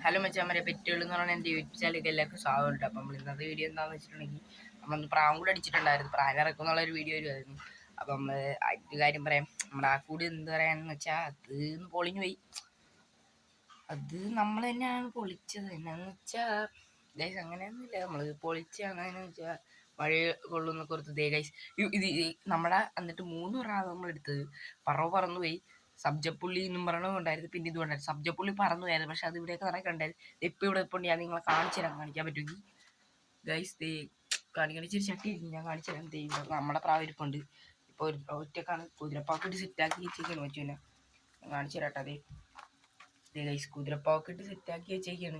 Hello മച്ചാമാരെ, പെറ്റുകൾ എന്ന് പറഞ്ഞാൽ എൻ്റെ യൂട്യൂബ് ചാനലിലേക്ക് എല്ലാവർക്കും സ്വാഗതമുണ്ട്. അപ്പം നമ്മൾ ഇന്നത്തെ വീഡിയോ എന്താണെന്ന് വെച്ചിട്ടുണ്ടെങ്കിൽ നമ്മളൊന്ന് പ്രാവും കൂടെ അടിച്ചിട്ടുണ്ടായിരുന്നു. പ്രായം ഇറക്കുന്നുള്ളൊരു വീഡിയോ വരുമായിരുന്നു. അപ്പം നമ്മൾ അതിൻ്റെ കാര്യം പറയാം. നമ്മുടെ ആ കൂടി എന്ത് പറയാനെന്ന് വെച്ചാൽ അത് പൊളിഞ്ഞു പോയി. അത് നമ്മൾ തന്നെയാണ് പൊളിച്ചത്. എന്നാന്ന് വെച്ചാൽ ഗൈസ് അങ്ങനെയൊന്നുമില്ല, നമ്മൾ പൊളിച്ചാണ്. എന്നു വെച്ചാൽ മഴ കൊള്ളുന്ന കുറച്ച് ഗൈസ് ഇത് നമ്മുടെ എന്നിട്ട് 3 പ്രാവ് നമ്മൾ എടുത്തത് പറന്നു പോയി. സബ്ജപ്പുള്ളി എന്നും പറയണതുണ്ടായിരുന്നു. പിന്നെ ഇതുകൊണ്ടായിരുന്നു സബ്ജപ്പുള്ളി പറന്നു പോയായിരുന്നു. പക്ഷെ അത് ഇവിടെയൊക്കെ നിറയെ കണ്ടായിരുന്നു. ഇപ്പം ഇവിടെ ഇപ്പോൾ ഞാൻ നിങ്ങളെ കാണിക്കാൻ പറ്റുമെങ്കിൽ ഗൈസ് കാണിക്കാൻ ഇച്ചിരി ചട്ടി ഇരിക്കും, ഞാൻ കാണിച്ചു തരാം. നമ്മുടെ പ്രാവ് ഇരിപ്പുണ്ട്. ഇപ്പോൾ ഒരു ഒറ്റക്കാണ് കുതിരപ്പാക്കിട്ട് സെറ്റാക്കി വെച്ചേക്കാണ്. പറ്റൂല, ഞാൻ കാണിച്ചു തരാട്ടോ. ഗൈസ് കുതിരപ്പാക്കിട്ട് സെറ്റാക്കി വെച്ചേക്കാണ്,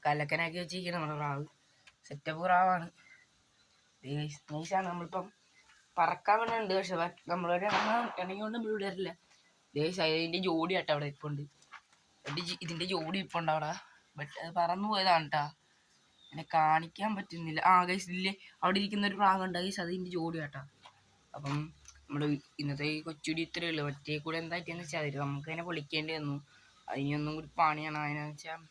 കലക്കനാക്കി വെച്ചേക്കാണ് നമ്മുടെ പ്രാവ്. സെറ്റപ്പ് പ്രാവാണ് നൈസാണ്. നമ്മളിപ്പം പറക്കാൻ വേണ്ടിയുണ്ട്, പക്ഷെ നമ്മളൊരു ഇണങ്ങി കൊണ്ട് നമ്മൾ വിടരില്ല. അതിൻ്റെ ജോഡി ആട്ടോ അവിടെ ഇപ്പുണ്ട്. ഇതിൻ്റെ ജോഡി ഇപ്പുണ്ട് അവിടെ. ബട്ട് അത് പറന്നു പോയതാണ് കേട്ടാ, എന്നെ കാണിക്കാൻ പറ്റുന്നില്ല. ഗൈസ് ഇല്ലേ, അവിടെ ഇരിക്കുന്ന ഒരു പ്രാവുണ്ട് ഗൈസ്, അതിൻ്റെ ജോഡി ആട്ടാ. അപ്പം നമ്മുടെ ഇന്നത്തെ ഈ കൊച്ചുടി ഇത്രയേ ഉള്ളൂ. മറ്റേ കൂടെ എന്തായിട്ടെന്ന് വെച്ചാൽ അതിൽ നമുക്ക് തന്നെ പൊളിക്കേണ്ടി വന്നു. അതിനൊന്നും കൂടി പണിയാണ്. അതിനെന്ന് വെച്ചാൽ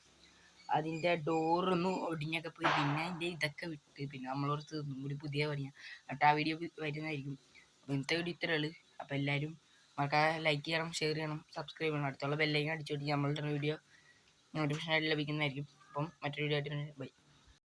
അതിൻ്റെ ഡോറൊന്നും ഒടിഞ്ഞൊക്കെ പോയി. പിന്നെ അതിൻ്റെ ഇതൊക്കെ വിട്ട് പിന്നെ നമ്മളോർത്ത് ഒന്നും കൂടി പുതിയ പണിയാണ്. എന്നിട്ട് ആ വീഡിയോ വരുന്നതായിരിക്കും. അപ്പോൾ ഇന്നത്തെ വീഡിയോ ഇത്രയേ ഉള്ളൂ. അപ്പോൾ എല്ലാവരും നമുക്ക് ലൈക്ക് ചെയ്യണം, ഷെയർ ചെയ്യണം, സബ്സ്ക്രൈബ് ചെയ്യണം. അടുത്തുള്ള ബെല്ലൈക്കൻ അടിച്ചു കൊടുത്ത് നമ്മളുടെ വീഡിയോ നോട്ടിഫിക്കേഷൻ ആയിട്ട് ലഭിക്കുന്നതായിരിക്കും. അപ്പം മറ്റൊരു വീഡിയോ ആയിട്ട് ബൈ.